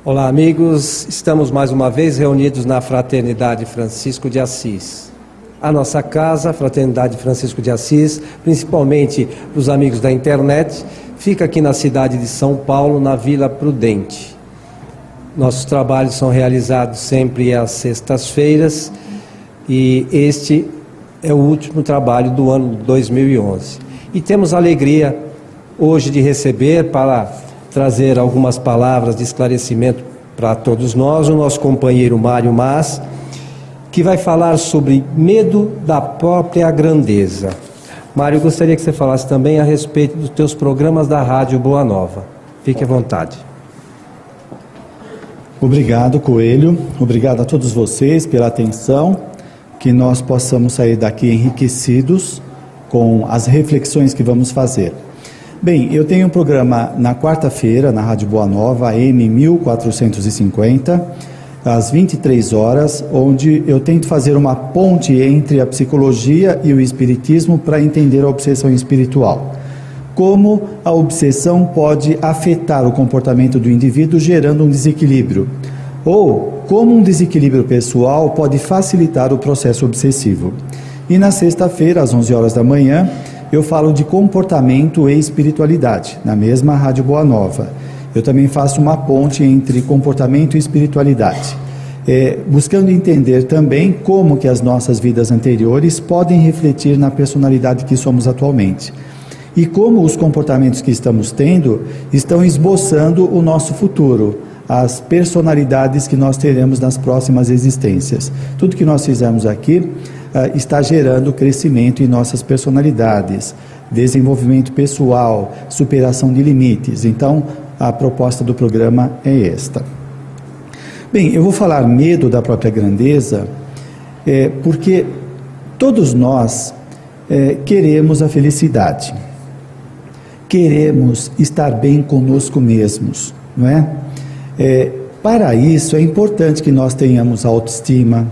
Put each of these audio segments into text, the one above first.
Olá, amigos. Estamos mais uma vez reunidos na Fraternidade Francisco de Assis. A nossa casa, Fraternidade Francisco de Assis, principalmente para os amigos da internet, fica aqui na cidade de São Paulo, na Vila Prudente. Nossos trabalhos são realizados sempre às sextas-feiras e este é o último trabalho do ano 2011. E temos a alegria hoje de receber, para trazer algumas palavras de esclarecimento para todos nós, o nosso companheiro Mário Mas, que vai falar sobre medo da própria grandeza. Mário, eu gostaria que você falasse também a respeito dos teus programas da Rádio Boa Nova. Fique à vontade. Obrigado, Coelho. Obrigado a todos vocês pela atenção, que nós possamos sair daqui enriquecidos com as reflexões que vamos fazer. Bem, eu tenho um programa na quarta-feira, na Rádio Boa Nova, AM 1450, às 23 horas, onde eu tento fazer uma ponte entre a psicologia e o espiritismo para entender a obsessão espiritual. Como a obsessão pode afetar o comportamento do indivíduo, gerando um desequilíbrio. Ou como um desequilíbrio pessoal pode facilitar o processo obsessivo. E na sexta-feira, às 11 horas da manhã, eu falo de comportamento e espiritualidade, na mesma Rádio Boa Nova. Eu também faço uma ponte entre comportamento e espiritualidade, buscando entender também como que as nossas vidas anteriores podem refletir na personalidade que somos atualmente. E como os comportamentos que estamos tendo estão esboçando o nosso futuro, as personalidades que nós teremos nas próximas existências. Tudo que nós fizemos aqui está gerando crescimento em nossas personalidades, desenvolvimento pessoal, superação de limites. Então, a proposta do programa é esta. Bem, eu vou falar medo da própria grandeza, porque todos nós queremos a felicidade, queremos estar bem conosco mesmos, não é? Para isso é importante que nós tenhamos autoestima,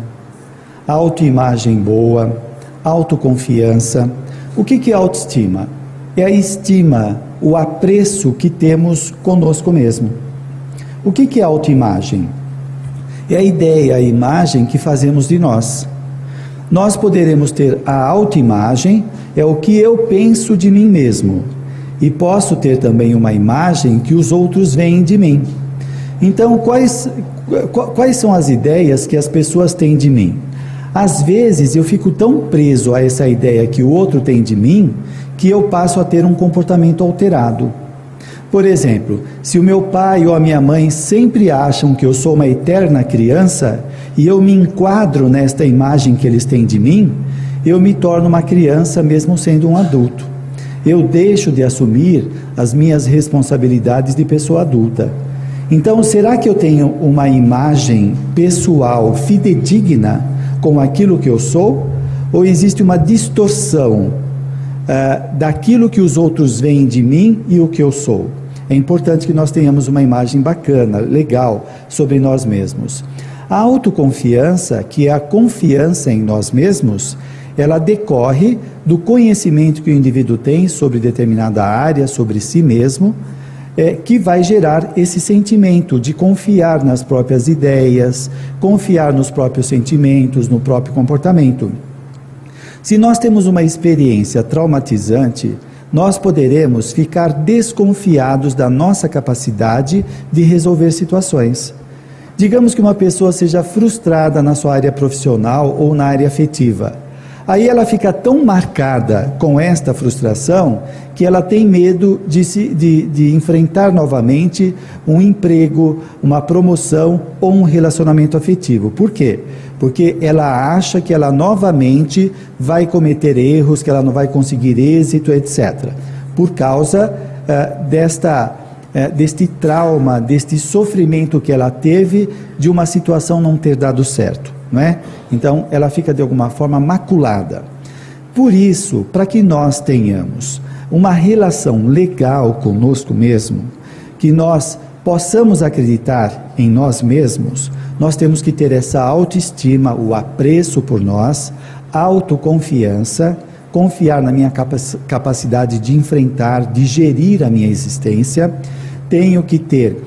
autoimagem boa, autoconfiança. O que é autoestima? É a estima, o apreço que temos conosco mesmo. O que é autoimagem? É a ideia, a imagem que fazemos de nós. Nós poderemos ter a autoimagem, é o que eu penso de mim mesmo. E posso ter também uma imagem que os outros veem de mim. Então, quais são as ideias que as pessoas têm de mim? Às vezes eu fico tão preso a essa ideia que o outro tem de mim, que eu passo a ter um comportamento alterado. Por exemplo, se o meu pai ou a minha mãe sempre acham que eu sou uma eterna criança, e eu me enquadro nesta imagem que eles têm de mim, eu me torno uma criança mesmo sendo um adulto. Eu deixo de assumir as minhas responsabilidades de pessoa adulta. Então, será que eu tenho uma imagem pessoal fidedigna com aquilo que eu sou? Ou existe uma distorção daquilo que os outros veem de mim e o que eu sou? É importante que nós tenhamos uma imagem bacana, legal, sobre nós mesmos. A autoconfiança, que é a confiança em nós mesmos, ela decorre do conhecimento que o indivíduo tem sobre determinada área, sobre si mesmo, que vai gerar esse sentimento de confiar nas próprias ideias, confiar nos próprios sentimentos, no próprio comportamento. Se nós temos uma experiência traumatizante, nós poderemos ficar desconfiados da nossa capacidade de resolver situações. Digamos que uma pessoa seja frustrada na sua área profissional ou na área afetiva. Aí ela fica tão marcada com esta frustração que ela tem medo de enfrentar novamente um emprego, uma promoção ou um relacionamento afetivo. Por quê? Porque ela acha que ela novamente vai cometer erros, que ela não vai conseguir êxito, etc. Por causa deste trauma, deste sofrimento que ela teve de uma situação não ter dado certo. Não é? Então ela fica de alguma forma maculada. Por isso, para que nós tenhamos uma relação legal conosco mesmo, que nós possamos acreditar em nós mesmos, nós temos que ter essa autoestima, o apreço por nós, autoconfiança, confiar na minha capacidade de enfrentar, de gerir a minha existência. Tenho que ter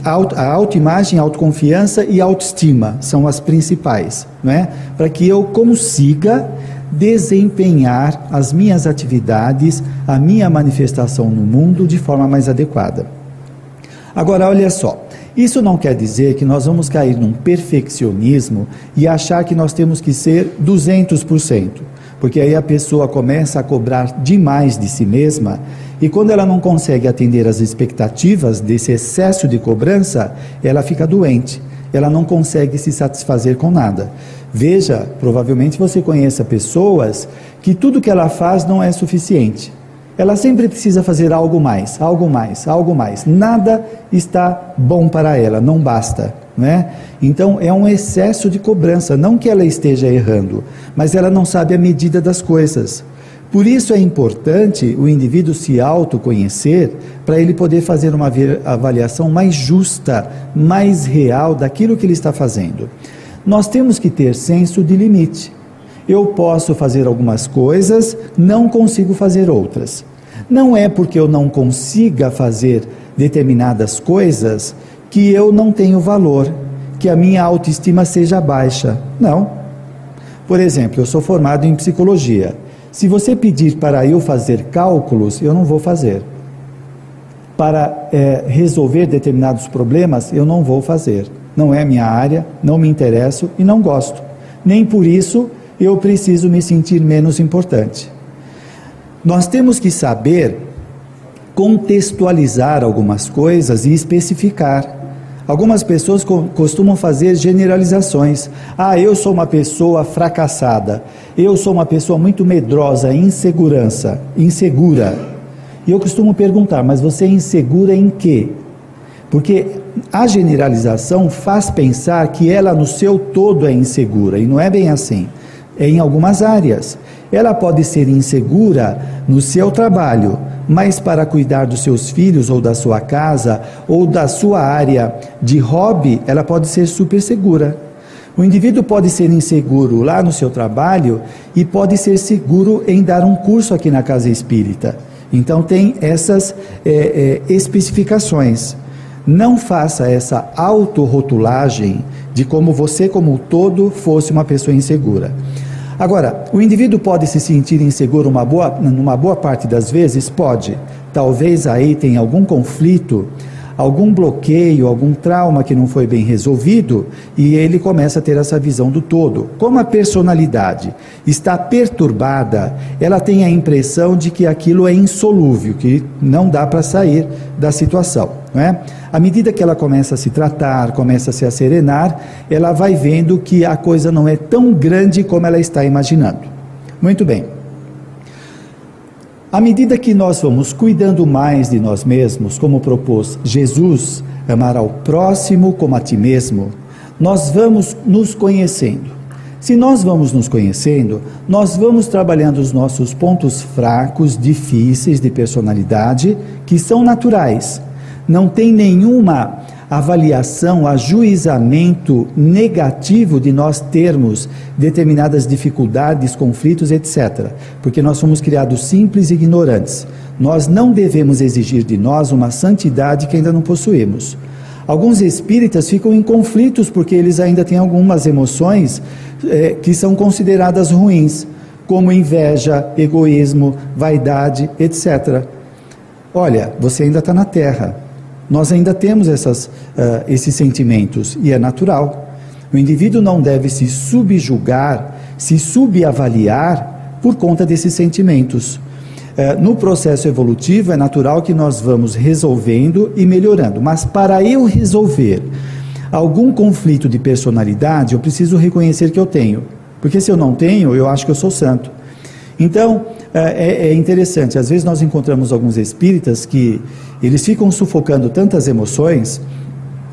a autoimagem, autoconfiança e autoestima são as principais, não é? Para que eu consiga desempenhar as minhas atividades, a minha manifestação no mundo de forma mais adequada. Agora, olha só, isso não quer dizer que nós vamos cair num perfeccionismo e achar que nós temos que ser 200%, porque aí a pessoa começa a cobrar demais de si mesma e quando ela não consegue atender às expectativas desse excesso de cobrança, ela fica doente, ela não consegue se satisfazer com nada. Veja, provavelmente você conheça pessoas que tudo que ela faz não é suficiente. Ela sempre precisa fazer algo mais, algo mais, algo mais. Nada está bom para ela, não basta, não é? Então é um excesso de cobrança, não que ela esteja errando, mas ela não sabe a medida das coisas. Por isso é importante o indivíduo se autoconhecer, para ele poder fazer uma avaliação mais justa, mais real daquilo que ele está fazendo. Nós temos que ter senso de limite. Eu posso fazer algumas coisas, não consigo fazer outras. Não é porque eu não consiga fazer determinadas coisas que eu não tenho valor, que a minha autoestima seja baixa. Não. Por exemplo, eu sou formado em psicologia. Se você pedir para eu fazer cálculos, eu não vou fazer. Para resolver determinados problemas, eu não vou fazer. Não é minha área, não me interesso e não gosto. Nem por isso eu preciso me sentir menos importante. Nós temos que saber contextualizar algumas coisas e especificar. Algumas pessoas costumam fazer generalizações. Ah, eu sou uma pessoa fracassada, eu sou uma pessoa muito medrosa, insegura. E eu costumo perguntar, mas você é insegura em quê? Porque a generalização faz pensar que ela no seu todo é insegura, e não é bem assim. É em algumas áreas. Ela pode ser insegura no seu trabalho, mas para cuidar dos seus filhos ou da sua casa ou da sua área de hobby, ela pode ser super segura. O indivíduo pode ser inseguro lá no seu trabalho e pode ser seguro em dar um curso aqui na Casa Espírita. Então tem essas especificações. Não faça essa autorrotulagem de como você como um todo fosse uma pessoa insegura. Agora, o indivíduo pode se sentir inseguro numa boa parte das vezes? Pode. Talvez aí tenha algum conflito, algum bloqueio, algum trauma que não foi bem resolvido e ele começa a ter essa visão do todo. Como a personalidade está perturbada, ela tem a impressão de que aquilo é insolúvel, que não dá para sair da situação, não é? À medida que ela começa a se tratar, começa a se serenar, ela vai vendo que a coisa não é tão grande como ela está imaginando. Muito bem. À medida que nós vamos cuidando mais de nós mesmos, como propôs Jesus, amar ao próximo como a ti mesmo, nós vamos nos conhecendo. Se nós vamos nos conhecendo, nós vamos trabalhando os nossos pontos fracos, difíceis de personalidade, que são naturais. Não tem nenhuma avaliação, ajuizamento negativo de nós termos determinadas dificuldades, conflitos, etc. Porque nós somos criados simples e ignorantes. Nós não devemos exigir de nós uma santidade que ainda não possuímos. Alguns espíritas ficam em conflitos porque eles ainda têm algumas emoções que são consideradas ruins, como inveja, egoísmo, vaidade, etc. Olha, você ainda está na Terra. Nós ainda temos esses sentimentos e é natural. O indivíduo não deve se subjugar, se subavaliar por conta desses sentimentos. No processo evolutivo é natural que nós vamos resolvendo e melhorando, mas para eu resolver algum conflito de personalidade, eu preciso reconhecer que eu tenho, porque se eu não tenho, eu acho que eu sou santo. Então, é interessante, às vezes nós encontramos alguns espíritas que eles ficam sufocando tantas emoções,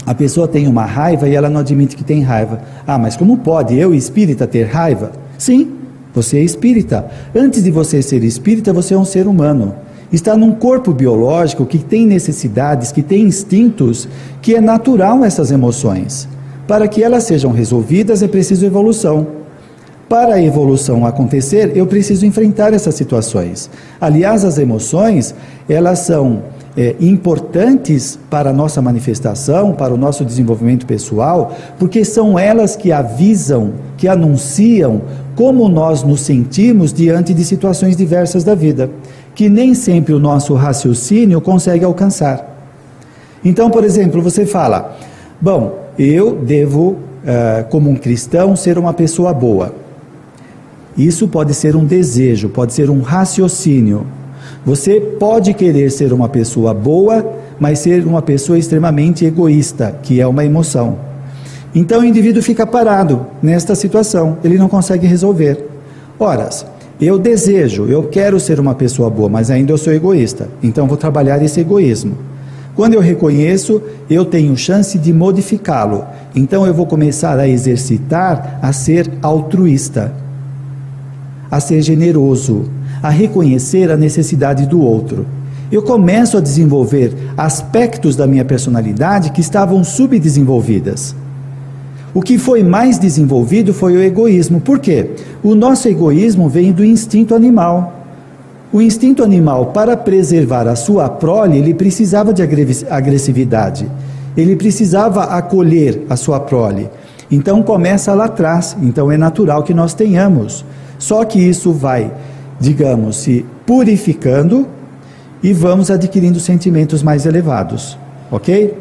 a pessoa tem uma raiva e ela não admite que tem raiva. Ah, mas como pode eu, espírita, ter raiva? Sim, você é espírita. Antes de você ser espírita, você é um ser humano. Está num corpo biológico que tem necessidades, que tem instintos, que é natural essas emoções. Para que elas sejam resolvidas é preciso evolução. Para a evolução acontecer, eu preciso enfrentar essas situações. Aliás, as emoções, elas são importantes para a nossa manifestação, para o nosso desenvolvimento pessoal, porque são elas que avisam, que anunciam como nós nos sentimos diante de situações diversas da vida, que nem sempre o nosso raciocínio consegue alcançar. Então, por exemplo, você fala, bom, eu devo, como um cristão, ser uma pessoa boa. Isso pode ser um desejo, pode ser um raciocínio. Você pode querer ser uma pessoa boa, mas ser uma pessoa extremamente egoísta, que é uma emoção. Então o indivíduo fica parado nesta situação, ele não consegue resolver. Ora, eu desejo, eu quero ser uma pessoa boa, mas ainda eu sou egoísta, então vou trabalhar esse egoísmo. Quando eu reconheço, eu tenho chance de modificá-lo, então eu vou começar a exercitar a ser altruísta, a ser generoso, a reconhecer a necessidade do outro. Eu começo a desenvolver aspectos da minha personalidade que estavam subdesenvolvidas. O que foi mais desenvolvido foi o egoísmo. Por quê? O nosso egoísmo vem do instinto animal. O instinto animal, para preservar a sua prole, ele precisava de agressividade. Ele precisava acolher a sua prole. Então começa lá atrás. Então é natural que nós tenhamos. Só que isso vai, digamos, se purificando e vamos adquirindo sentimentos mais elevados, ok?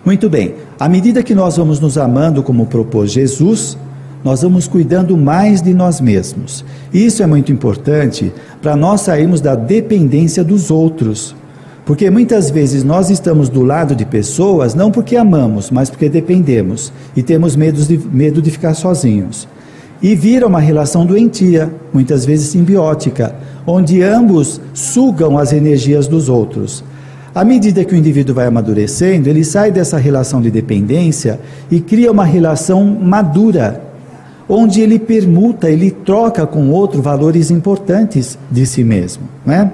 Muito bem, à medida que nós vamos nos amando como propôs Jesus, nós vamos cuidando mais de nós mesmos. Isso é muito importante para nós sairmos da dependência dos outros, porque muitas vezes nós estamos do lado de pessoas não porque amamos, mas porque dependemos e temos medo de ficar sozinhos. E vira uma relação doentia, muitas vezes simbiótica, onde ambos sugam as energias dos outros. À medida que o indivíduo vai amadurecendo, ele sai dessa relação de dependência e cria uma relação madura, onde ele permuta, ele troca com o outro valores importantes de si mesmo, não é?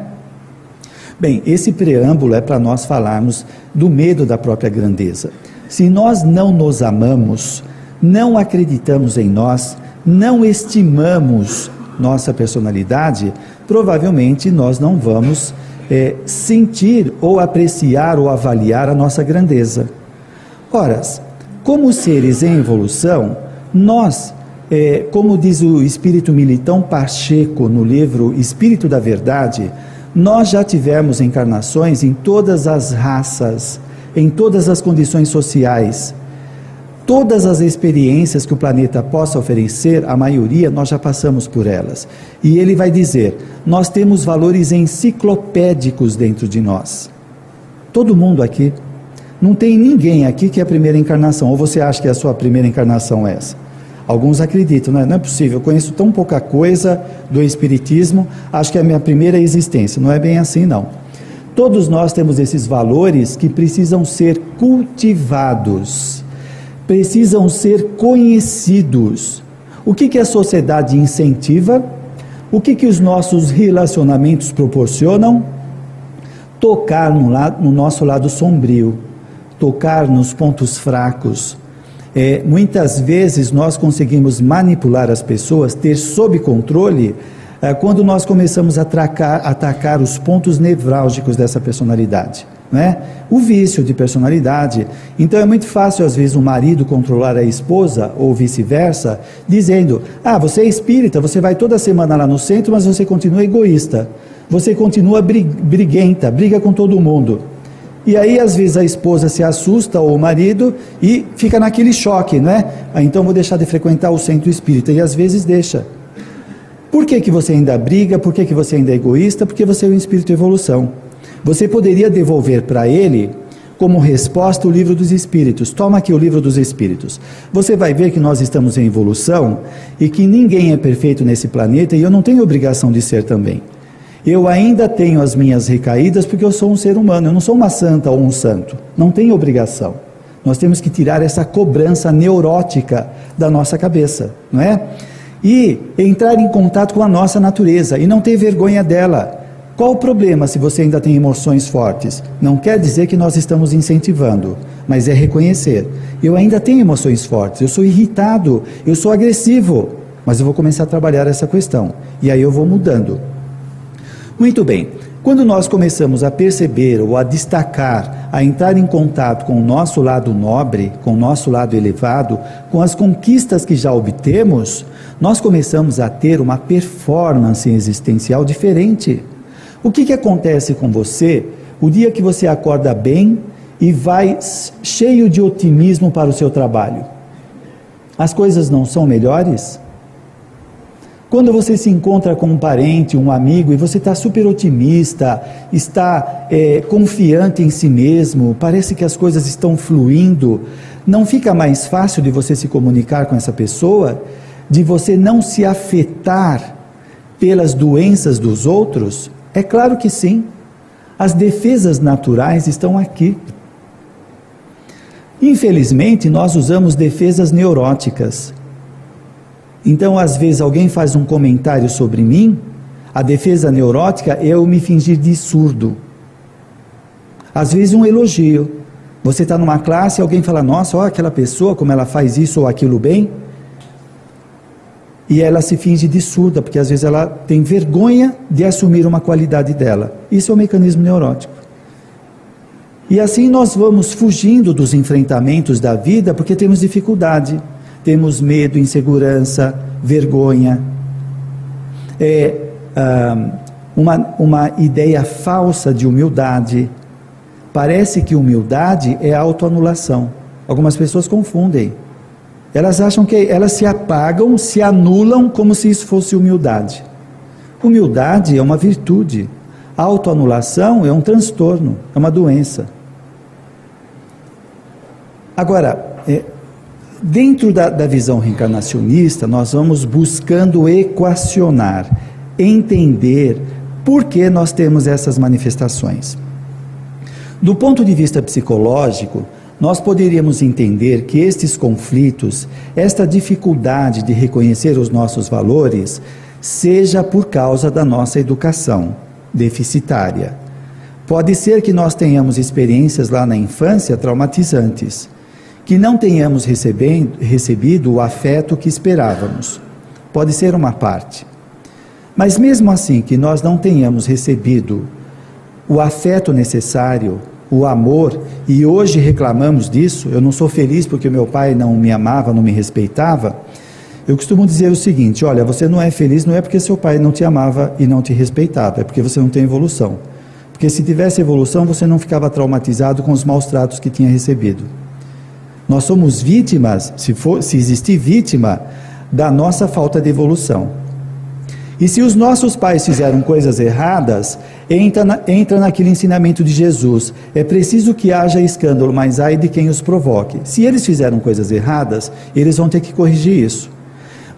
Bem, esse preâmbulo é para nós falarmos do medo da própria grandeza. Se nós não nos amamos, não acreditamos em nós, não estimamos nossa personalidade, provavelmente nós não vamos sentir ou apreciar ou avaliar a nossa grandeza. Ora, como seres em evolução, nós, como diz o espírito Militão Pacheco no livro Espírito da Verdade, nós já tivemos encarnações em todas as raças, em todas as condições sociais. Todas as experiências que o planeta possa oferecer, a maioria nós já passamos por elas. E ele vai dizer, nós temos valores enciclopédicos dentro de nós. Todo mundo aqui. Não tem ninguém aqui que é a primeira encarnação. Ou você acha que é a sua primeira encarnação essa? Alguns acreditam, não é possível, eu conheço tão pouca coisa do espiritismo, acho que é a minha primeira existência. Não é bem assim, não. Todos nós temos esses valores que precisam ser cultivados, precisam ser conhecidos. O que a sociedade incentiva? O que os nossos relacionamentos proporcionam? Tocar no nosso lado sombrio, tocar nos pontos fracos. Muitas vezes nós conseguimos manipular as pessoas, ter sob controle, quando nós começamos a atacar os pontos nevrálgicos dessa personalidade. Né? O vício de personalidade. Então é muito fácil às vezes o marido controlar a esposa ou vice-versa, dizendo, você é espírita, você vai toda semana lá no centro, mas você continua egoísta, você continua briguenta, briga com todo mundo. E aí às vezes a esposa se assusta ou o marido e fica naquele choque, né? Então vou deixar de frequentar o centro espírita, e às vezes deixa. Por que você ainda briga? Por que você ainda é egoísta? Porque você é um espírito de evolução. Você poderia devolver para ele, como resposta, o livro dos Espíritos. Toma aqui o livro dos Espíritos. Você vai ver que nós estamos em evolução e que ninguém é perfeito nesse planeta, e eu não tenho obrigação de ser também. Eu ainda tenho as minhas recaídas porque eu sou um ser humano, eu não sou uma santa ou um santo. Não tenho obrigação. Nós temos que tirar essa cobrança neurótica da nossa cabeça, não é? E entrar em contato com a nossa natureza e não ter vergonha dela. Qual o problema se você ainda tem emoções fortes? Não quer dizer que nós estamos incentivando, mas é reconhecer. Eu ainda tenho emoções fortes, eu sou irritado, eu sou agressivo, mas eu vou começar a trabalhar essa questão. E aí eu vou mudando. Muito bem, Quando nós começamos a perceber ou a destacar, a entrar em contato com o nosso lado nobre, com o nosso lado elevado, com as conquistas que já obtemos, nós começamos a ter uma performance existencial diferente. O que acontece com você o dia que você acorda bem e vai cheio de otimismo para o seu trabalho? As coisas não são melhores? Quando você se encontra com um parente, um amigo, e você está super otimista, está confiante em si mesmo, parece que as coisas estão fluindo, não fica mais fácil de você se comunicar com essa pessoa? De você não se afetar pelas doenças dos outros? É claro que sim. As defesas naturais estão aqui. Infelizmente, nós usamos defesas neuróticas. Então, às vezes, alguém faz um comentário sobre mim, a defesa neurótica é eu me fingir de surdo. Às vezes, um elogio. Você está numa classe e alguém fala, nossa, olha aquela pessoa, como ela faz isso ou aquilo bem. E ela se finge de surda, porque às vezes ela tem vergonha de assumir uma qualidade dela. Isso é um mecanismo neurótico. E assim nós vamos fugindo dos enfrentamentos da vida, porque temos dificuldade. Temos medo, insegurança, vergonha. Uma ideia falsa de humildade. Parece que humildade é autoanulação. Algumas pessoas confundem. Elas acham que elas se apagam, se anulam como se isso fosse humildade. Humildade é uma virtude. Autoanulação é um transtorno, é uma doença. Agora, dentro da visão reencarnacionista, nós vamos buscando equacionar, entender por que nós temos essas manifestações. Do ponto de vista psicológico, nós poderíamos entender que estes conflitos, esta dificuldade de reconhecer os nossos valores, seja por causa da nossa educação deficitária. Pode ser que nós tenhamos experiências lá na infância traumatizantes, que não tenhamos recebido o afeto que esperávamos. Pode ser uma parte. Mas mesmo assim que nós não tenhamos recebido o afeto necessário, o amor, e hoje reclamamos disso, eu não sou feliz porque meu pai não me amava, não me respeitava, eu costumo dizer o seguinte, olha, você não é feliz não é porque seu pai não te amava e não te respeitava, é porque você não tem evolução. Porque se tivesse evolução, você não ficava traumatizado com os maus tratos que tinha recebido. Nós somos vítimas, se existir vítima, da nossa falta de evolução. E se os nossos pais fizeram coisas erradas, entra naquele ensinamento de Jesus. É preciso que haja escândalo, mas ai de quem os provoque. Se eles fizeram coisas erradas, eles vão ter que corrigir isso.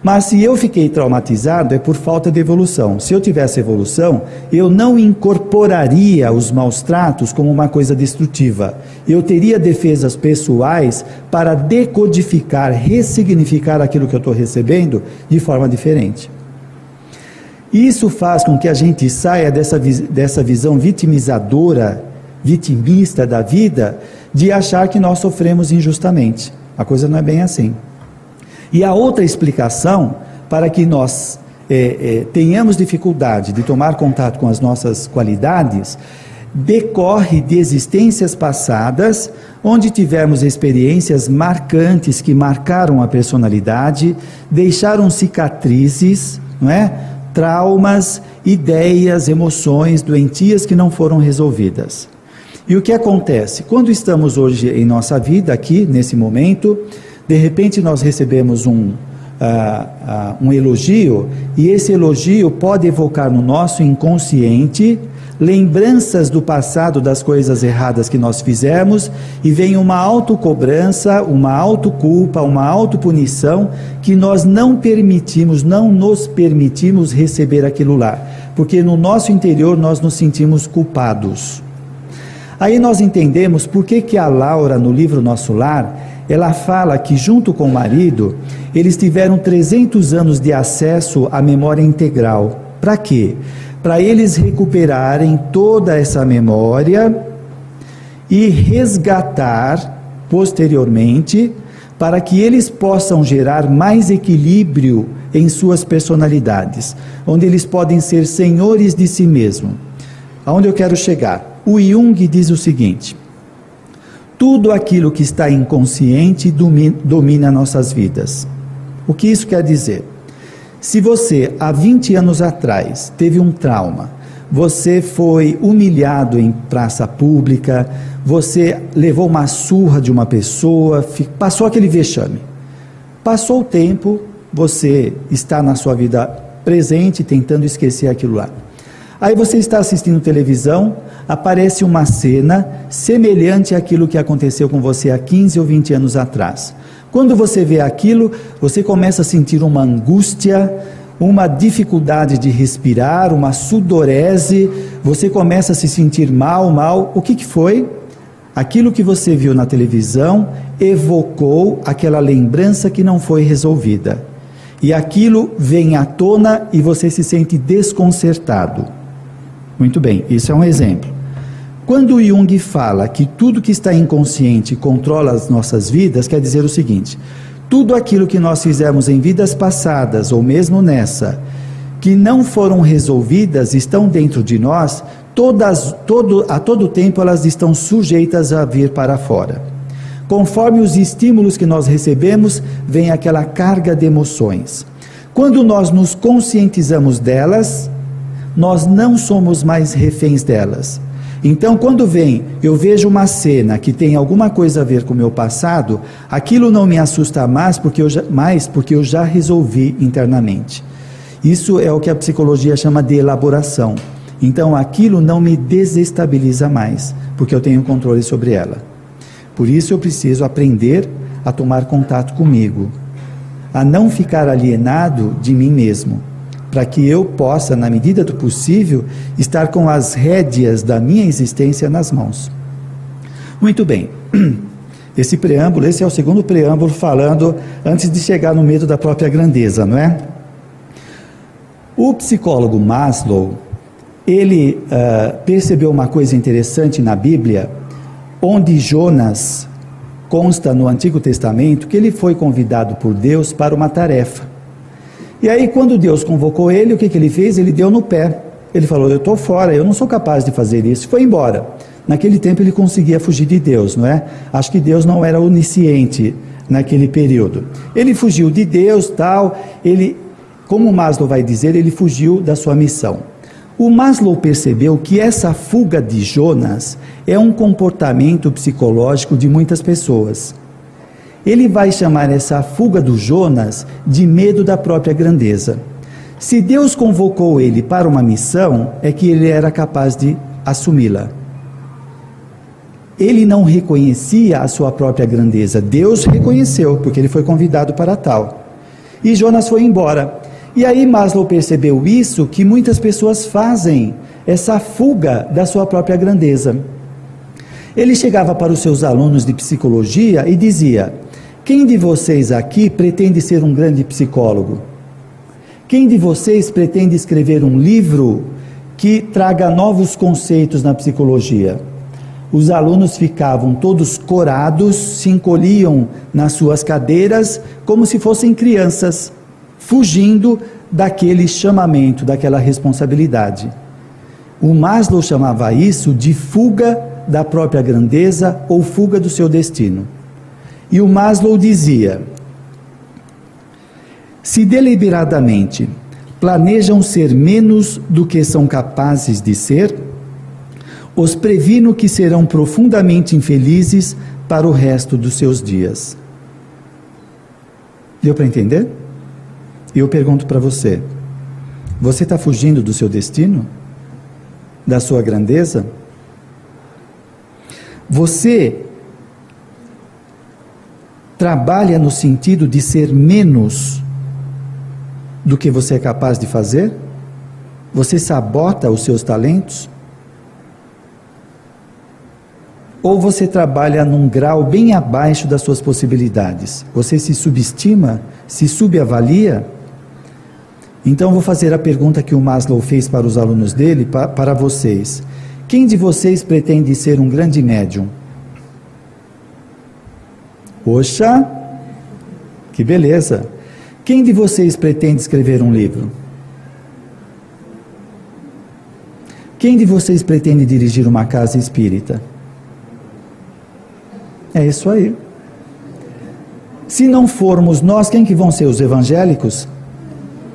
Mas se eu fiquei traumatizado, é por falta de evolução. Se eu tivesse evolução, eu não incorporaria os maus tratos como uma coisa destrutiva. Eu teria defesas pessoais para decodificar, ressignificar aquilo que eu estou recebendo de forma diferente. Isso faz com que a gente saia dessa visão vitimizadora, vitimista da vida, de achar que nós sofremos injustamente. A coisa não é bem assim. E a outra explicação para que nós tenhamos dificuldade de tomar contato com as nossas qualidades, decorre de existências passadas, onde tivemos experiências marcantes que marcaram a personalidade, deixaram cicatrizes, não é? Traumas, ideias, emoções doentias que não foram resolvidas. E o que acontece? Quando estamos hoje em nossa vida, aqui, nesse momento, de repente nós recebemos um elogio, e esse elogio pode evocar no nosso inconsciente lembranças do passado, das coisas erradas que nós fizemos, e vem uma autocobrança, uma autoculpa, uma autopunição, que nós não nos permitimos receber aquilo lá, porque no nosso interior nós nos sentimos culpados. Aí nós entendemos por que a Laura, no livro Nosso Lar, ela fala que junto com o marido, eles tiveram 300 anos de acesso à memória integral. Para quê? Para eles recuperarem toda essa memória e resgatar posteriormente, para que eles possam gerar mais equilíbrio em suas personalidades, onde eles podem ser senhores de si mesmos. aonde eu quero chegar? O Jung diz o seguinte: tudo aquilo que está inconsciente domina nossas vidas. O que isso quer dizer? Se você, há 20 anos atrás, teve um trauma, você foi humilhado em praça pública, você levou uma surra de uma pessoa, passou aquele vexame. Passou o tempo, você está na sua vida presente, tentando esquecer aquilo lá. Aí você está assistindo televisão, aparece uma cena semelhante àquilo que aconteceu com você há 15 ou 20 anos atrás. Quando você vê aquilo, você começa a sentir uma angústia, uma dificuldade de respirar, uma sudorese, você começa a se sentir mal. O que foi? Aquilo que você viu na televisão evocou aquela lembrança que não foi resolvida. E aquilo vem à tona e você se sente desconcertado. Muito bem, isso é um exemplo. Quando o Jung fala que tudo que está inconsciente controla as nossas vidas, quer dizer o seguinte: tudo aquilo que nós fizemos em vidas passadas, ou mesmo nessa, que não foram resolvidas, estão dentro de nós, a todo tempo elas estão sujeitas a vir para fora. Conforme os estímulos que nós recebemos, vem aquela carga de emoções. Quando nós nos conscientizamos delas, nós não somos mais reféns delas. Então, quando eu vejo uma cena que tem alguma coisa a ver com o meu passado, aquilo não me assusta mais porque eu já resolvi internamente. Isso é o que a psicologia chama de elaboração. Então, aquilo não me desestabiliza mais, porque eu tenho controle sobre ela. Por isso, eu preciso aprender a tomar contato comigo, a não ficar alienado de mim mesmo, para que eu possa, na medida do possível, estar com as rédeas da minha existência nas mãos. Muito bem, esse é o segundo preâmbulo falando antes de chegar no medo da própria grandeza, não é? O psicólogo Maslow, ele percebeu uma coisa interessante na Bíblia, onde Jonas consta no Antigo Testamento que ele foi convidado por Deus para uma tarefa. E aí, quando Deus convocou ele, o que ele fez? Ele deu no pé. Ele falou: eu estou fora, eu não sou capaz de fazer isso. Foi embora. Naquele tempo ele conseguia fugir de Deus, não é? Acho que Deus não era onisciente naquele período. Ele fugiu de Deus, tal. Como Maslow vai dizer, ele fugiu da sua missão. O Maslow percebeu que essa fuga de Jonas é um comportamento psicológico de muitas pessoas. Ele vai chamar essa fuga do Jonas de medo da própria grandeza. Se Deus convocou ele para uma missão, é que ele era capaz de assumi-la. Ele não reconhecia a sua própria grandeza. Deus reconheceu, porque ele foi convidado para tal. E Jonas foi embora. E aí Maslow percebeu isso, que muitas pessoas fazem, essa fuga da sua própria grandeza. Ele chegava para os seus alunos de psicologia e dizia: quem de vocês aqui pretende ser um grande psicólogo? Quem de vocês pretende escrever um livro que traga novos conceitos na psicologia? Os alunos ficavam todos corados, se encolhiam nas suas cadeiras, como se fossem crianças, fugindo daquele chamamento, daquela responsabilidade. O Maslow chamava isso de fuga da própria grandeza ou fuga do seu destino. E o Maslow dizia: se deliberadamente planejam ser menos do que são capazes de ser, os previno que serão profundamente infelizes para o resto dos seus dias. Deu para entender? E eu pergunto para você: você está fugindo do seu destino? Da sua grandeza? Você trabalha no sentido de ser menos do que você é capaz de fazer? Você sabota os seus talentos? Ou você trabalha num grau bem abaixo das suas possibilidades? Você se subestima? Se subavalia? Então vou fazer a pergunta que o Maslow fez para os alunos dele, para vocês. Quem de vocês pretende ser um grande médium? Poxa, que beleza! Quem de vocês pretende escrever um livro? Quem de vocês pretende dirigir uma casa espírita? É isso aí. Se não formos nós, quem que vão ser? Os evangélicos?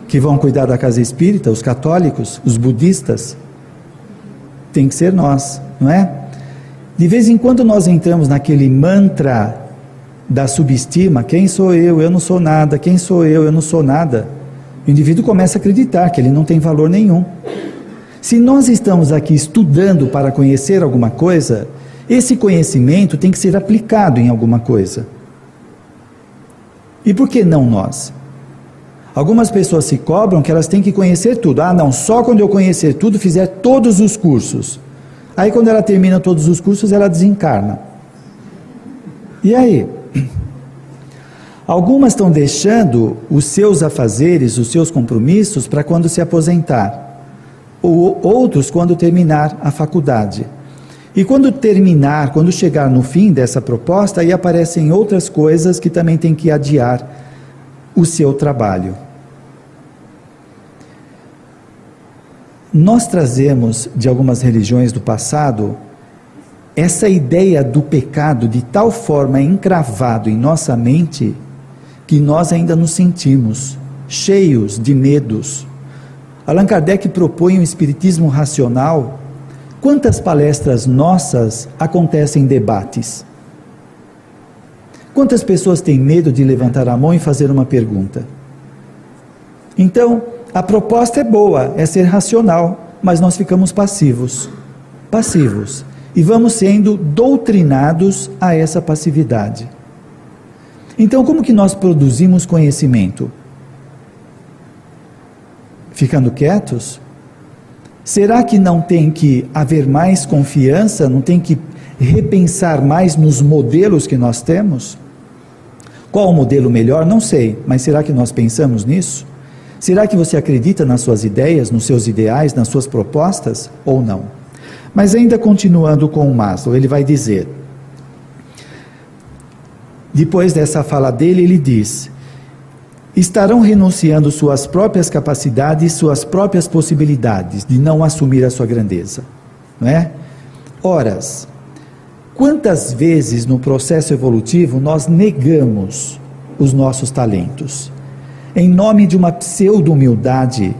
Que vão cuidar da casa espírita? Os católicos? Os budistas? Tem que ser nós, não é? De vez em quando nós entramos naquele mantra da subestima: quem sou eu? Eu não sou nada. Quem sou eu? Eu não sou nada. O indivíduo começa a acreditar que ele não tem valor nenhum. Se nós estamos aqui estudando para conhecer alguma coisa, esse conhecimento tem que ser aplicado em alguma coisa. E por que não nós? Algumas pessoas se cobram que elas têm que conhecer tudo. Ah, não, só quando eu conhecer tudo, fizer todos os cursos. Aí quando ela termina todos os cursos, ela desencarna. E aí? Algumas estão deixando os seus afazeres, os seus compromissos para quando se aposentar. Ou outros quando terminar a faculdade. E quando terminar, quando chegar no fim dessa proposta, aí aparecem outras coisas que também tem que adiar o seu trabalho. Nós trazemos de algumas religiões do passado essa ideia do pecado de tal forma encravado em nossa mente que nós ainda nos sentimos cheios de medos. Allan Kardec propõe um espiritismo racional. Quantas palestras nossas acontecem em debates? Quantas pessoas têm medo de levantar a mão e fazer uma pergunta? Então, a proposta é boa, é ser racional, mas nós ficamos passivos. E vamos sendo doutrinados a essa passividade. Então, como que nós produzimos conhecimento? Ficando quietos? Será que não tem que haver mais confiança? Não tem que repensar mais nos modelos que nós temos? Qual o modelo melhor? Não sei, mas será que nós pensamos nisso? Será que você acredita nas suas ideias, nos seus ideais, nas suas propostas ou não? Mas ainda continuando com o Maslow, ele vai dizer, depois dessa fala dele, ele diz: estarão renunciando suas próprias capacidades, suas próprias possibilidades de não assumir a sua grandeza, não é? Horas, quantas vezes no processo evolutivo nós negamos os nossos talentos, em nome de uma pseudo-humildade,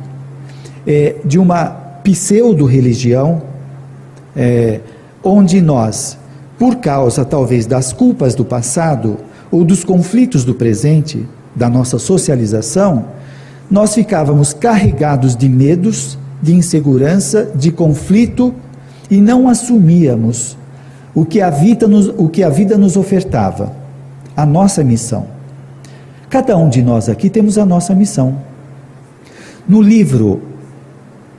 de uma pseudo-religião, onde nós, por causa talvez das culpas do passado, ou dos conflitos do presente, da nossa socialização, nós ficávamos carregados de medos, de insegurança, de conflito, e não assumíamos o que a vida nos ofertava, a nossa missão. Cada um de nós aqui temos a nossa missão. No livro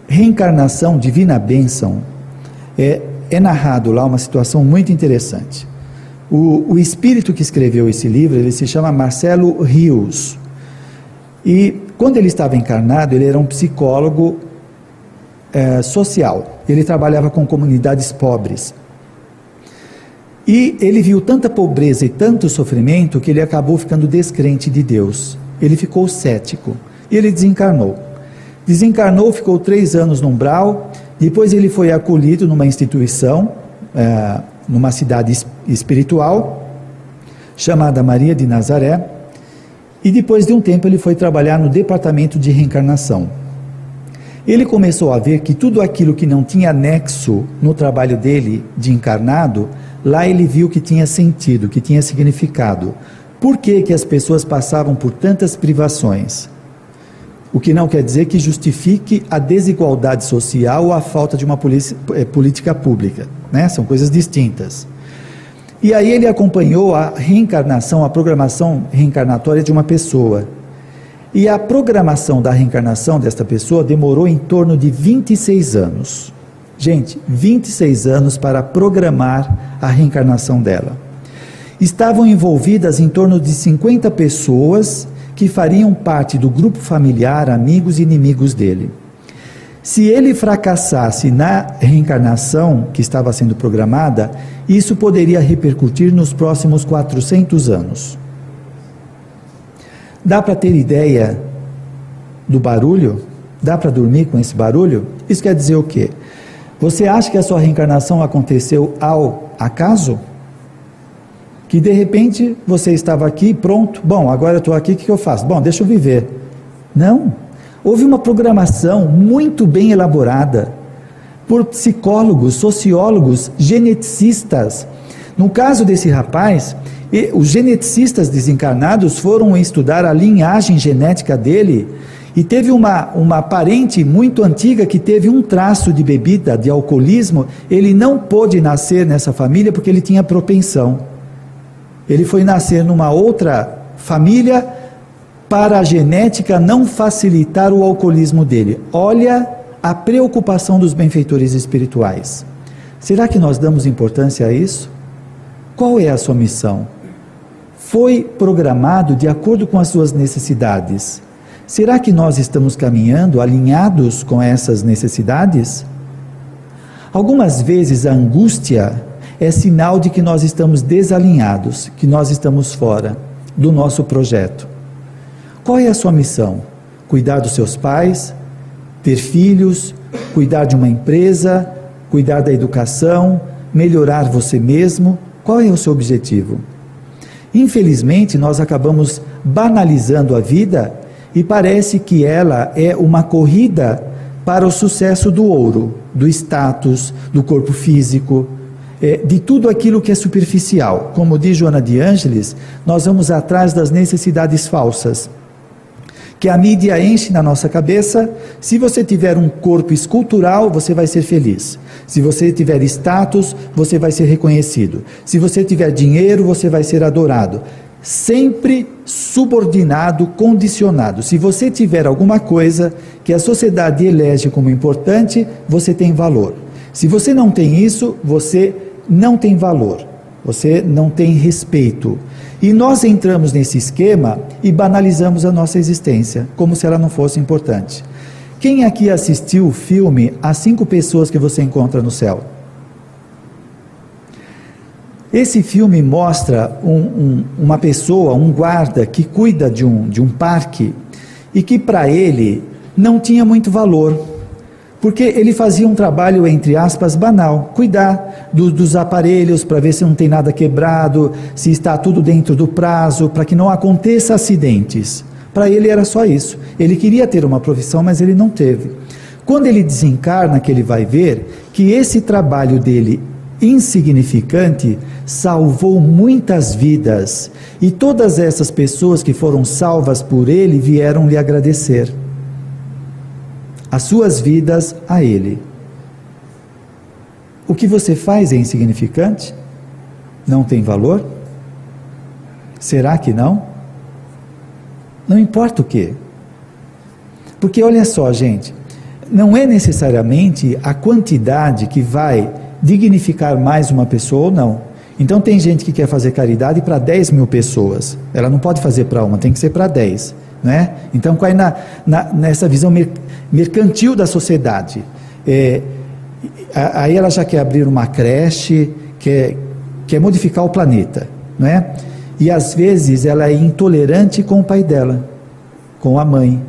Reencarnação, Divina Bênção, é narrado lá uma situação muito interessante. O espírito que escreveu esse livro, ele se chama Marcelo Rios. E quando ele estava encarnado, ele era um psicólogo social. Ele trabalhava com comunidades pobres. E ele viu tanta pobreza e tanto sofrimento que ele acabou ficando descrente de Deus. Ele ficou cético. E ele desencarnou. Desencarnou, ficou 3 anos no umbral. Depois ele foi acolhido numa instituição, numa cidade espiritual, chamada Maria de Nazaré. E depois de um tempo ele foi trabalhar no departamento de reencarnação. Ele começou a ver que tudo aquilo que não tinha nexo no trabalho dele de encarnado, lá ele viu que tinha sentido, que tinha significado. Por que as pessoas passavam por tantas privações? O que não quer dizer que justifique a desigualdade social ou a falta de uma política pública, né? São coisas distintas. E aí ele acompanhou a reencarnação, a programação reencarnatória de uma pessoa. E a programação da reencarnação desta pessoa demorou em torno de 26 anos. Gente, 26 anos para programar a reencarnação dela. Estavam envolvidas em torno de 50 pessoas que fariam parte do grupo familiar, amigos e inimigos dele. Se ele fracassasse na reencarnação que estava sendo programada, isso poderia repercutir nos próximos 400 anos. Dá para ter ideia do barulho? Dá para dormir com esse barulho? Isso quer dizer o quê? Você acha que a sua reencarnação aconteceu ao acaso? Que de repente você estava aqui, pronto, bom, agora eu estou aqui, o que eu faço? Bom, deixa eu viver. Não, houve uma programação muito bem elaborada por psicólogos, sociólogos, geneticistas. No caso desse rapaz, os geneticistas desencarnados foram estudar a linhagem genética dele, e teve uma parente muito antiga que teve um traço de bebida, de alcoolismo. Ele não pôde nascer nessa família porque ele tinha propensão. Ele foi nascer numa outra família para a genética não facilitar o alcoolismo dele. Olha a preocupação dos benfeitores espirituais. Será que nós damos importância a isso? Qual é a sua missão? Foi programado de acordo com as suas necessidades. Será que nós estamos caminhando alinhados com essas necessidades? Algumas vezes a angústia é sinal de que nós estamos desalinhados, que nós estamos fora do nosso projeto. Qual é a sua missão? Cuidar dos seus pais, ter filhos, cuidar de uma empresa, cuidar da educação, melhorar você mesmo? Qual é o seu objetivo? Infelizmente, nós acabamos banalizando a vida e parece que ela é uma corrida para o sucesso do ouro, do status, do corpo físico, de tudo aquilo que é superficial. Como diz Joana de Ângeles, nós vamos atrás das necessidades falsas, que a mídia enche na nossa cabeça. Se você tiver um corpo escultural, você vai ser feliz. Se você tiver status, você vai ser reconhecido. Se você tiver dinheiro, você vai ser adorado. Sempre subordinado, condicionado. Se você tiver alguma coisa que a sociedade elege como importante, você tem valor. Se você não tem isso, você não tem valor, você não tem respeito. E nós entramos nesse esquema e banalizamos a nossa existência, como se ela não fosse importante. Quem aqui assistiu o filme As 5 Pessoas que Você Encontra no Céu? Esse filme mostra uma pessoa, um guarda que cuida de um parque e que para ele não tinha muito valor, porque ele fazia um trabalho, entre aspas, banal, cuidar dos aparelhos para ver se não tem nada quebrado, se está tudo dentro do prazo, para que não aconteça acidentes. Para ele era só isso. Ele queria ter uma profissão, mas ele não teve. Quando ele desencarna, que ele vai ver que esse trabalho dele insignificante salvou muitas vidas, e todas essas pessoas que foram salvas por ele vieram lhe agradecer as suas vidas a ele. O que você faz é insignificante? Não tem valor? Será que não? Não importa o quê? Porque olha só, gente, não é necessariamente a quantidade que vai dignificar mais uma pessoa ou não. Então tem gente que quer fazer caridade para 10 mil pessoas, ela não pode fazer para uma, tem que ser para 10, não é? Então cai nessa visão mercantil da sociedade. Aí ela já quer abrir uma creche, quer modificar o planeta, não é? E às vezes ela é intolerante com o pai dela, com a mãe,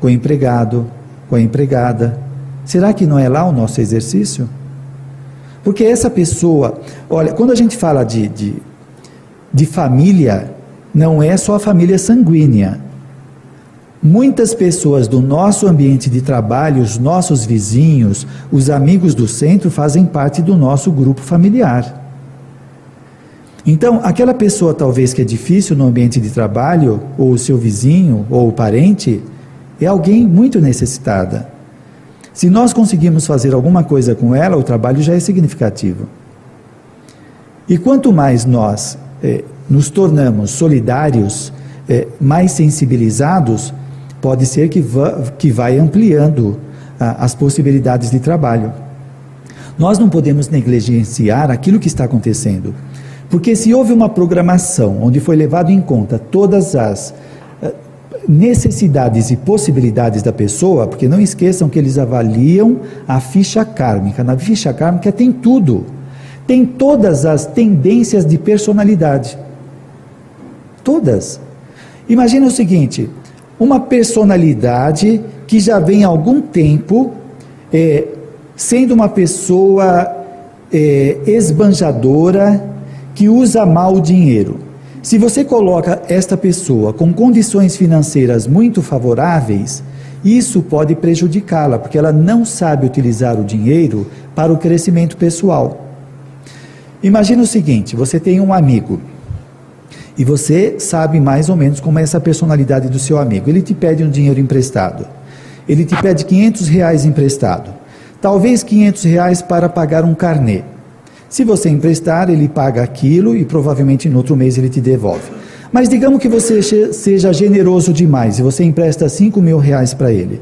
com o empregado, com a empregada. Será que não é lá o nosso exercício? Porque essa pessoa, olha, quando a gente fala de família, não é só a família sanguínea. Muitas pessoas do nosso ambiente de trabalho, os nossos vizinhos, os amigos do centro, fazem parte do nosso grupo familiar. Então, aquela pessoa talvez que é difícil no ambiente de trabalho, ou o seu vizinho, ou o parente, é alguém muito necessitada. Se nós conseguimos fazer alguma coisa com ela, o trabalho já é significativo. E quanto mais nós nos tornamos solidários, mais sensibilizados, pode ser que vai ampliando as possibilidades de trabalho. Nós não podemos negligenciar aquilo que está acontecendo, porque se houve uma programação onde foi levado em conta todas as necessidades e possibilidades da pessoa, porque não esqueçam que eles avaliam a ficha kármica. Na ficha kármica tem tudo, tem todas as tendências de personalidade, todas. Imagina o seguinte, uma personalidade que já vem há algum tempo sendo uma pessoa esbanjadora, que usa mal o dinheiro. Se você coloca esta pessoa com condições financeiras muito favoráveis, isso pode prejudicá-la, porque ela não sabe utilizar o dinheiro para o crescimento pessoal. Imagina o seguinte, você tem um amigo, e você sabe mais ou menos como é essa personalidade do seu amigo. Ele te pede um dinheiro emprestado. Ele te pede R$500 emprestado. Talvez R$500 para pagar um carnê. Se você emprestar, ele paga aquilo e provavelmente no outro mês ele te devolve. Mas digamos que você seja generoso demais e você empresta R$5.000 para ele.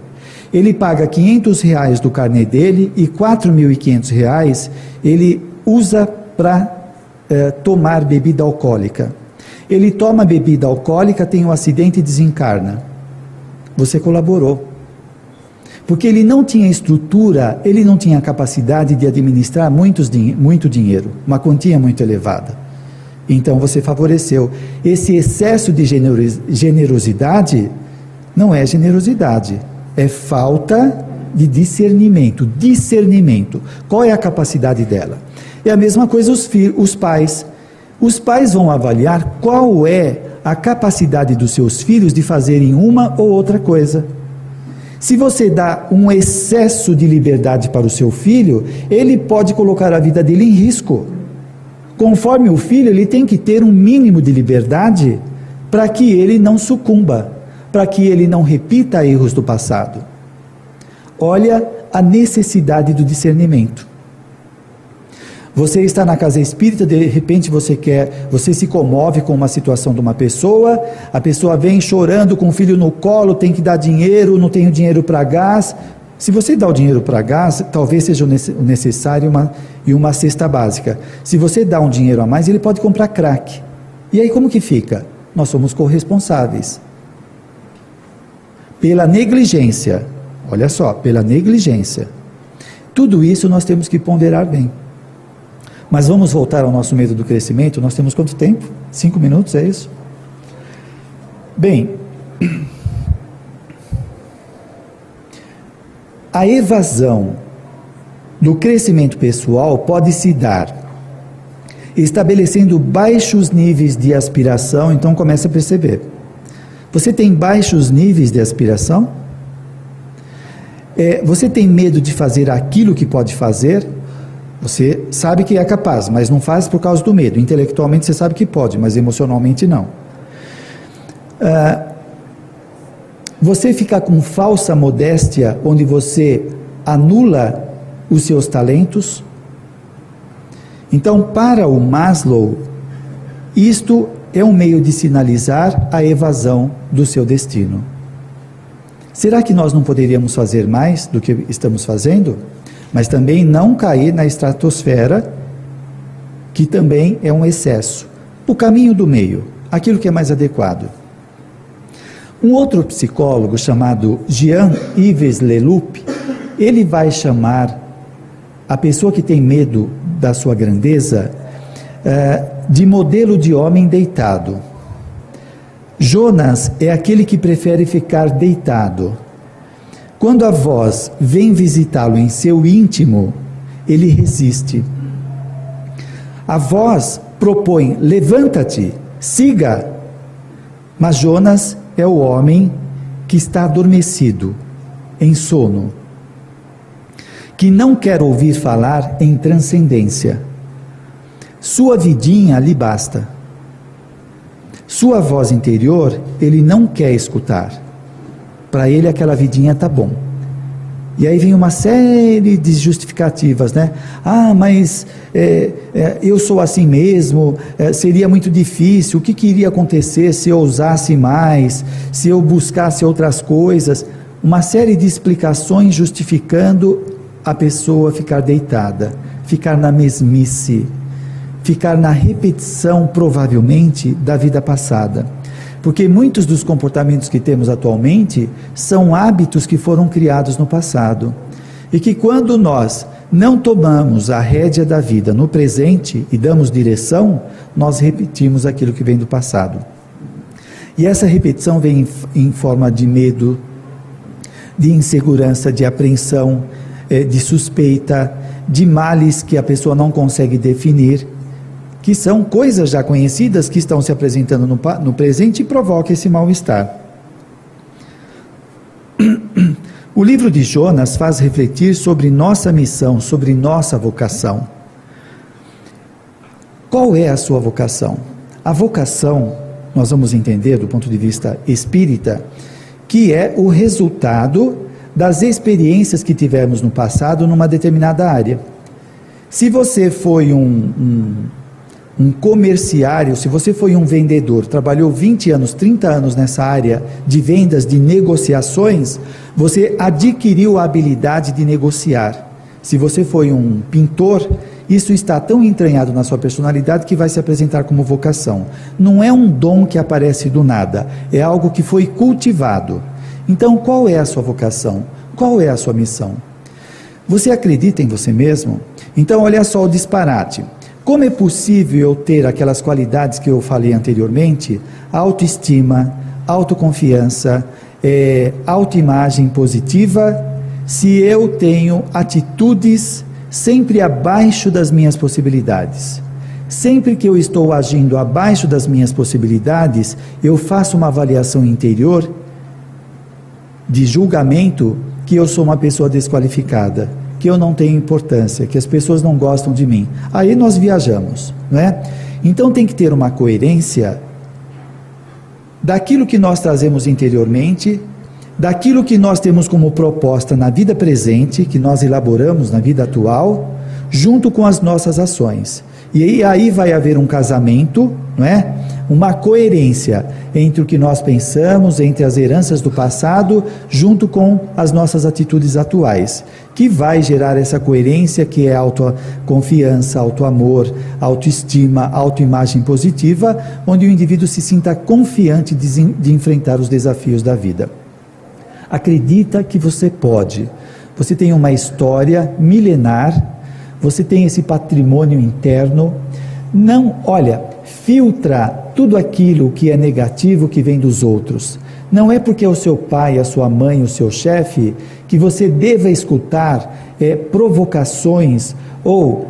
Ele paga R$500 do carnê dele e R$4.500 ele usa para tomar bebida alcoólica. Ele toma bebida alcoólica, tem um acidente e desencarna. Você colaborou. Porque ele não tinha estrutura, ele não tinha capacidade de administrar muito dinheiro, uma quantia muito elevada. Então você favoreceu. Esse excesso de generosidade não é generosidade, é falta de discernimento. Discernimento. Qual é a capacidade dela? É a mesma coisa os pais. Os pais vão avaliar qual é a capacidade dos seus filhos de fazerem uma ou outra coisa. Se você dá um excesso de liberdade para o seu filho, ele pode colocar a vida dele em risco. Conforme o filho, ele tem que ter um mínimo de liberdade para que ele não sucumba, para que ele não repita erros do passado. Olha a necessidade do discernimento. Você está na casa espírita, de repente você se comove com uma situação de uma pessoa, a pessoa vem chorando com o filho no colo, tem que dar dinheiro, não tenho dinheiro para gás. Se você dá o dinheiro para gás, talvez seja o necessário uma cesta básica. Se você dá um dinheiro a mais, ele pode comprar crack. E aí como que fica? Nós somos corresponsáveis. Pela negligência, olha só, pela negligência. Tudo isso nós temos que ponderar bem. Mas vamos voltar ao nosso medo do crescimento. Nós temos quanto tempo? 5 minutos, é isso? Bem, a evasão do crescimento pessoal pode se dar estabelecendo baixos níveis de aspiração. Então começa a perceber. Você tem baixos níveis de aspiração? Você tem medo de fazer aquilo que pode fazer? Você sabe que é capaz, mas não faz por causa do medo. Intelectualmente você sabe que pode, mas emocionalmente não. Você fica com falsa modéstia, onde você anula os seus talentos. Então, para o Maslow, isto é um meio de sinalizar a evasão do seu destino. Será que nós não poderíamos fazer mais do que estamos fazendo? Mas também não cair na estratosfera, que também é um excesso. O caminho do meio, aquilo que é mais adequado. Um outro psicólogo chamado Jean-Yves Leloup, ele vai chamar a pessoa que tem medo da sua grandeza de modelo de homem deitado. Jonas é aquele que prefere ficar deitado. Quando a voz vem visitá-lo em seu íntimo, ele resiste. A voz propõe: levanta-te, siga. Mas Jonas é o homem que está adormecido, em sono, que não quer ouvir falar em transcendência. Sua vidinha lhe basta. Sua voz interior ele não quer escutar. Para ele aquela vidinha tá bom. E aí vem uma série de justificativas, né? Mas eu sou assim mesmo, seria muito difícil, o que iria acontecer se eu ousasse mais, se eu buscasse outras coisas? Uma série de explicações justificando a pessoa ficar deitada, ficar na mesmice, ficar na repetição, provavelmente, da vida passada. Porque muitos dos comportamentos que temos atualmente são hábitos que foram criados no passado. E que quando nós não tomamos a rédea da vida no presente e damos direção, nós repetimos aquilo que vem do passado. E essa repetição vem em forma de medo, de insegurança, de apreensão, de suspeita, de males que a pessoa não consegue definir, que são coisas já conhecidas que estão se apresentando no presente e provocam esse mal-estar. O livro de Jonas faz refletir sobre nossa missão, sobre nossa vocação. Qual é a sua vocação? A vocação, nós vamos entender do ponto de vista espírita, que é o resultado das experiências que tivemos no passado numa determinada área. Se você foi um comerciário, se você foi um vendedor, trabalhou 20 anos, 30 anos nessa área de vendas, de negociações, você adquiriu a habilidade de negociar. Se você foi um pintor, isso está tão entranhado na sua personalidade que vai se apresentar como vocação. Não é um dom que aparece do nada, é algo que foi cultivado. Então, qual é a sua vocação? Qual é a sua missão? Você acredita em você mesmo? Então, olha só o disparate. Como é possível eu ter aquelas qualidades que eu falei anteriormente? Autoestima, autoconfiança, autoimagem positiva, se eu tenho atitudes sempre abaixo das minhas possibilidades? Sempre que eu estou agindo abaixo das minhas possibilidades, eu faço uma avaliação interior de julgamento que eu sou uma pessoa desqualificada, que eu não tenho importância, que as pessoas não gostam de mim. Aí nós viajamos, não é? Então tem que ter uma coerência daquilo que nós trazemos interiormente, daquilo que nós temos como proposta na vida presente, que nós elaboramos na vida atual, junto com as nossas ações. E aí vai haver um casamento, não é? Uma coerência entre o que nós pensamos, entre as heranças do passado, junto com as nossas atitudes atuais, que vai gerar essa coerência que é autoconfiança, autoamor, autoestima, autoimagem positiva, onde o indivíduo se sinta confiante de enfrentar os desafios da vida. Acredita que você pode. Você tem uma história milenar, você tem esse patrimônio interno. Não, olha, filtra tudo aquilo que é negativo que vem dos outros. Não é porque é o seu pai, a sua mãe, o seu chefe, que você deva escutar provocações ou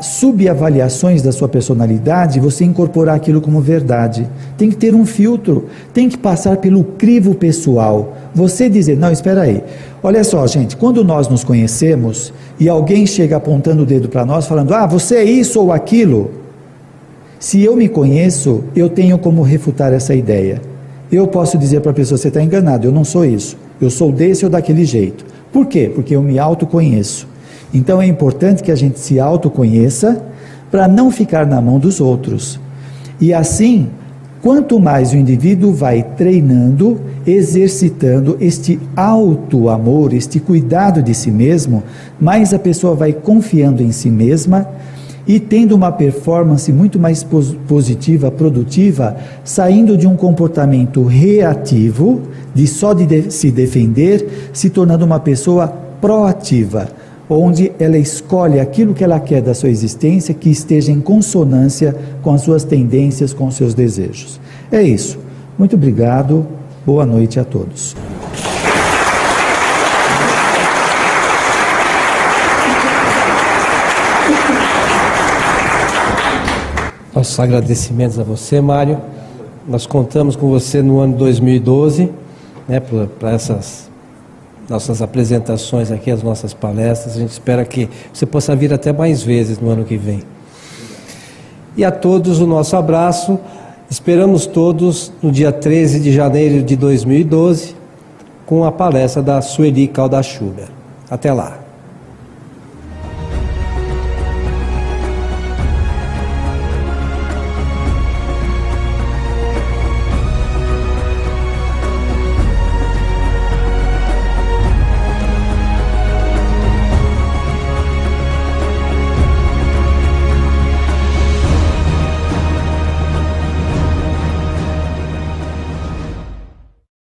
subavaliações da sua personalidade, você incorporar aquilo como verdade. Tem que ter um filtro, tem que passar pelo crivo pessoal. Você dizer, não, espera aí, olha só gente, quando nós nos conhecemos e alguém chega apontando o dedo para nós falando, você é isso ou aquilo, se eu me conheço, eu tenho como refutar essa ideia. Eu posso dizer para a pessoa, você está enganado, eu não sou isso, eu sou desse ou daquele jeito. Por quê? Porque eu me autoconheço. Então é importante que a gente se autoconheça para não ficar na mão dos outros. E assim, quanto mais o indivíduo vai treinando, exercitando este auto-amor, este cuidado de si mesmo, mais a pessoa vai confiando em si mesma e tendo uma performance muito mais positiva, produtiva, saindo de um comportamento reativo, de só se defender, se tornando uma pessoa proativa, onde ela escolhe aquilo que ela quer da sua existência, que esteja em consonância com as suas tendências, com os seus desejos. É isso. Muito obrigado. Boa noite a todos. Nossos agradecimentos a você, Mário. Nós contamos com você no ano 2012, né, para essas nossas apresentações aqui, as nossas palestras. A gente espera que você possa vir até mais vezes no ano que vem. E a todos o nosso abraço. Esperamos todos no dia 13 de janeiro de 2012 com a palestra da Sueli Calda Schuber. Até lá.